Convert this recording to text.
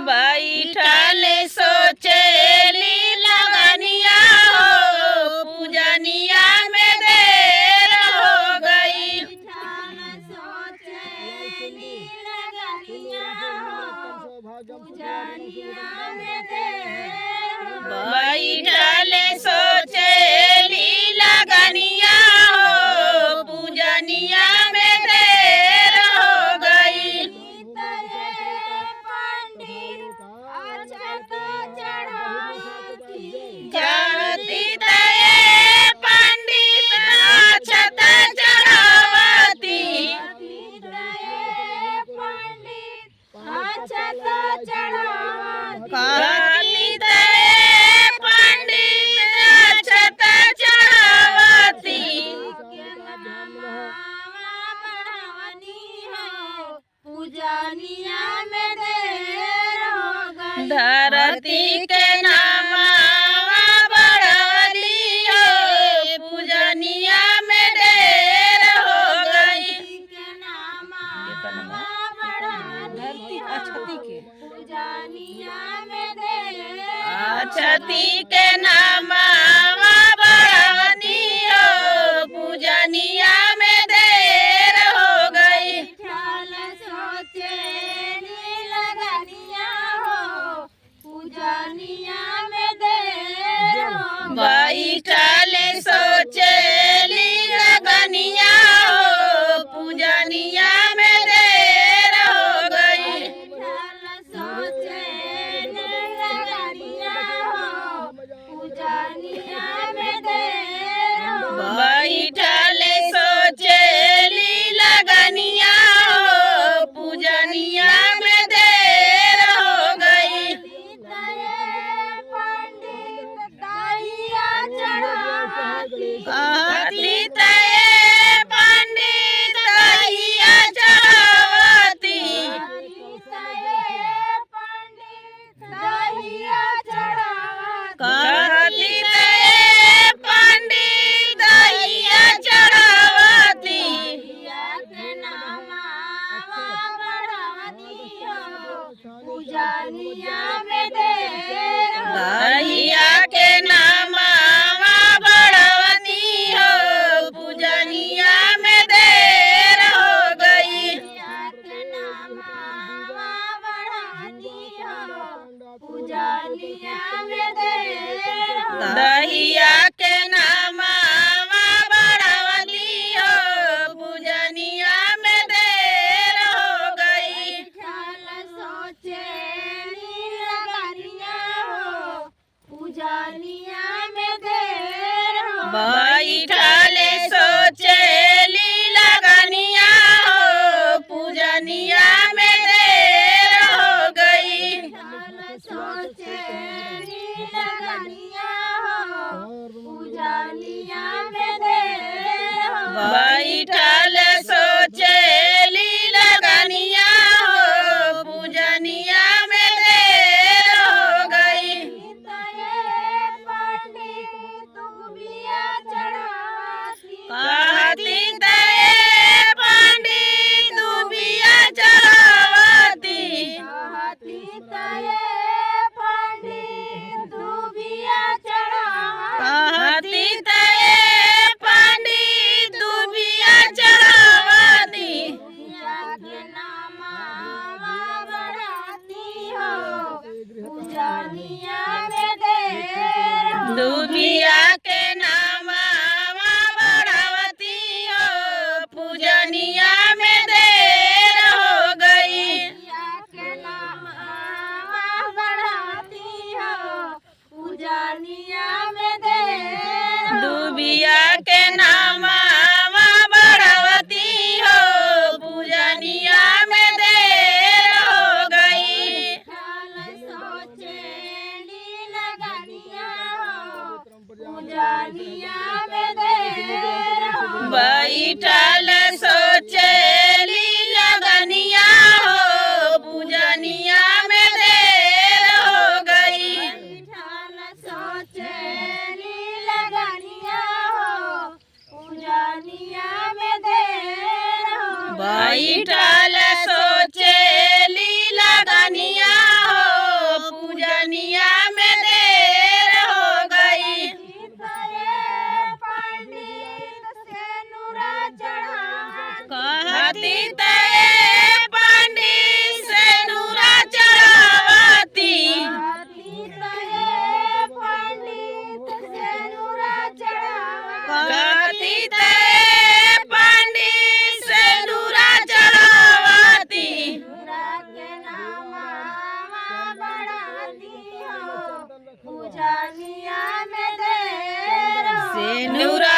बैठले सोचेली लगनिया हो पूजनिया में देर हो गई। सोचेली लगनिया हो पूजनिया में देर हो गई। बैठले सोचेली लगनिया हो पूजनिया में देर हो गई। चढ़ती तये पंडित अक्षत चढ़ावती। कहती तये पंडित अक्षत चढ़ावती। पूजनिया में देर हो गई। धरती के नामा बढ़ली हो पूजनिया में देर हो गई। पूजनिया में देर अक्षती के नामा बढ़नी हो पूजनिया में देर हो गई। सोचेली लगनिया हो पूजनिया में देर हो बैठले सोचेली लगनिया हो पूजनिया में देर हो गई। सोचेली लगनिया हो पूजनिया में देर हो बैठले सोचेली लगनिया हो पूजनिया में देर हो गई। पंडित दहिया चढ़ावती। कहती तये पंडित दहिया चढ़ावती। कहती तये पंडित दहिया चढ़ावती। पूजनिया में देर हो दहिया के नामा बढ़वनी हो पूजनिया में देर हो गई। पूजनिया में देर हो दहिया के नामा बढ़वनी हो पूजनिया में देर हो गई। सोचेली लगनिया हो पूजनिया में देर हो बैठले सोचेली लगनिया हो पूजनिया में देर हो गई। सोचेली लगनिया हो करती ते पंडित से नूरा चढ़ावती करती ते पंडित से नूरा चढ़ावती पूजनिया में देर हो से नूरा